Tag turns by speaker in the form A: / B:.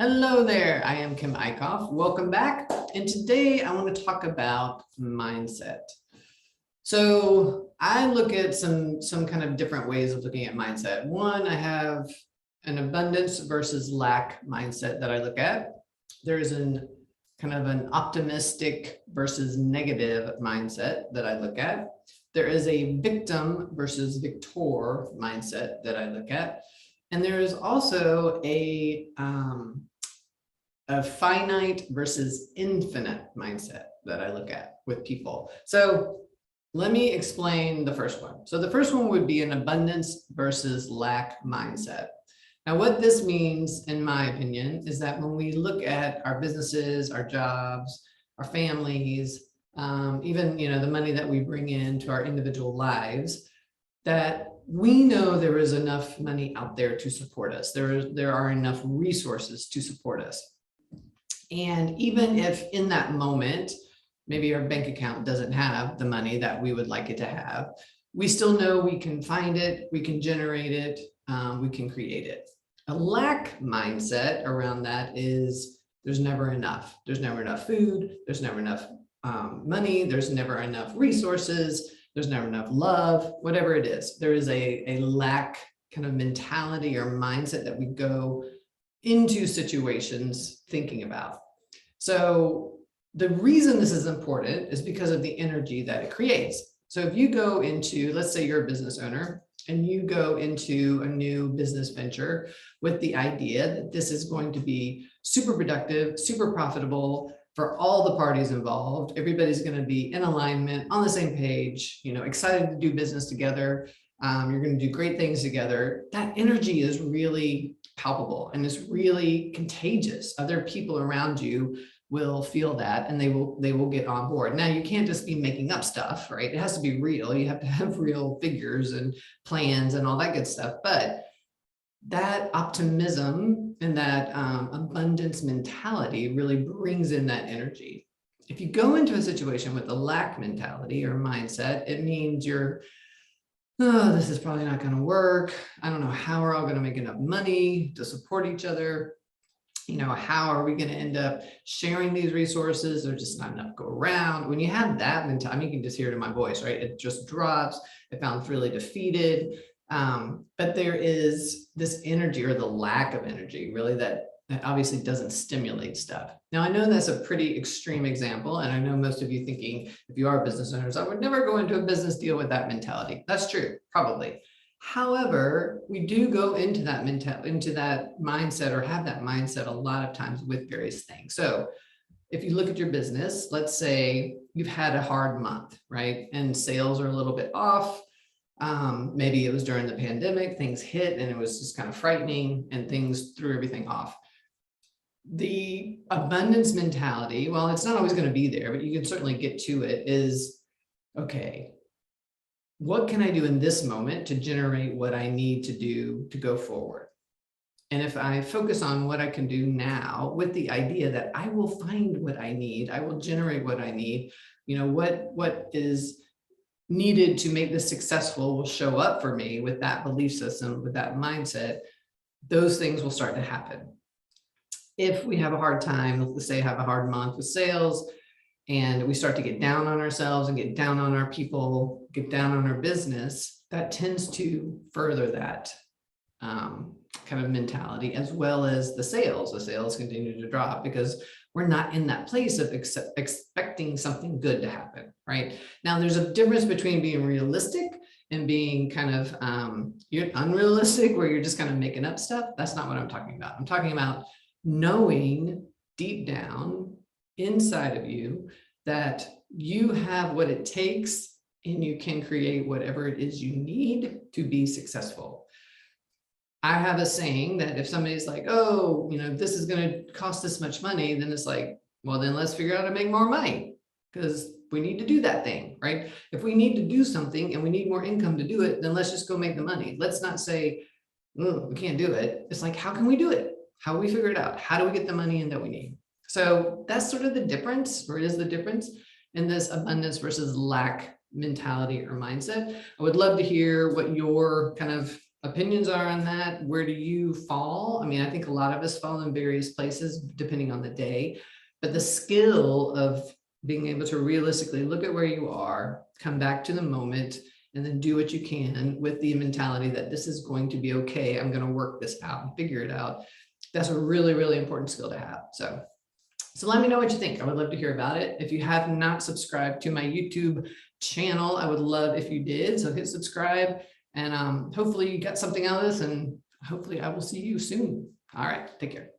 A: Hello there, I am Kim Eickhoff. Welcome back. And today I want to talk about mindset. So I look at some kind of different ways of looking at mindset. One, I have an abundance versus lack mindset that I look at. There's an kind of an optimistic versus negative mindset that I look at. There is a victim versus victor mindset that I look at. And there is also a finite versus infinite mindset that I look at with people. So let me explain the first one. So the first one would be an abundance versus lack mindset. Now, what this means, in my opinion, is that when we look at our businesses, our jobs, our families, even the money that we bring into our individual lives, that we know there is enough money out there to support us. There are enough resources to support us. And even if in that moment, maybe our bank account doesn't have the money that we would like it to have, we still know we can find it, we can generate it, we can create it. A lack mindset around that is there's never enough. There's never enough food, there's never enough money, there's never enough resources, there's never enough love, whatever it is. There is a lack kind of mentality or mindset that we go into situations thinking about. So the reason this is important is because of the energy that it creates. So if you go into, let's say you're a business owner and you go into a new business venture with the idea that this is going to be super productive, super profitable for all the parties involved, everybody's going to be in alignment, on the same page, excited to do business together. You're going to do great things together. That energy is really palpable and it's really contagious. Other people around you will feel that and they will get on board. Now, you can't just be making up stuff, right? It has to be real. You have to have real figures and plans and all that good stuff. But that optimism and that abundance mentality really brings in that energy. If you go into a situation with a lack mentality or mindset, it means this is probably not going to work. I don't know how we're all going to make enough money to support each other. How are we going to end up sharing these resources? There's just not enough to go around. When you have that mentality, you can just hear it in my voice, right? It just drops. It sounds really defeated. But there is this energy or the lack of energy really that obviously doesn't stimulate stuff. Now, I know that's a pretty extreme example, and I know most of you thinking, if you are business owners, I would never go into a business deal with that mentality. That's true, probably. However, we do go into that mindset or have that mindset a lot of times with various things. So if you look at your business, let's say you've had a hard month, right? And sales are a little bit off. Maybe it was during the pandemic, things hit and it was just kind of frightening and things threw everything off. The abundance mentality, well, it's not always going to be there, but you can certainly get to it, is, okay, what can I do in this moment to generate what I need to do to go forward? And if I focus on what I can do now with the idea that I will find what I need, I will generate what I need, what is needed to make this successful will show up for me with that belief system, with that mindset, those things will start to happen. If we have a hard time, let's say have a hard month with sales, and we start to get down on ourselves and get down on our people, get down on our business, that tends to further that kind of mentality, as well as the sales. The sales continue to drop because we're not in that place of expecting something good to happen, right? Now, there's a difference between being realistic and being kind of you're unrealistic, where you're just kind of making up stuff. That's not what I'm talking about. I'm talking about knowing deep down inside of you that you have what it takes and you can create whatever it is you need to be successful. I have a saying that if somebody's like, oh, this is going to cost this much money, then it's like, well, then let's figure out how to make more money, because we need to do that thing, right? If we need to do something and we need more income to do it, then let's just go make the money. Let's not say, we can't do it. It's like, how can we do it? How do we figure it out? How do we get the money in that we need? So that's sort of the difference, or is the difference in this abundance versus lack mentality or mindset. I would love to hear what your kind of opinions are on that. Where do you fall? I mean, I think a lot of us fall in various places depending on the day, but the skill of being able to realistically look at where you are, come back to the moment, and then do what you can with the mentality that this is going to be okay. I'm going to work this out and figure it out. That's a really, really important skill to have. So let me know what you think. I would love to hear about it. If you have not subscribed to my YouTube channel, I would love if you did. So hit subscribe, and hopefully you got something out of this, and hopefully I will see you soon. All right, take care.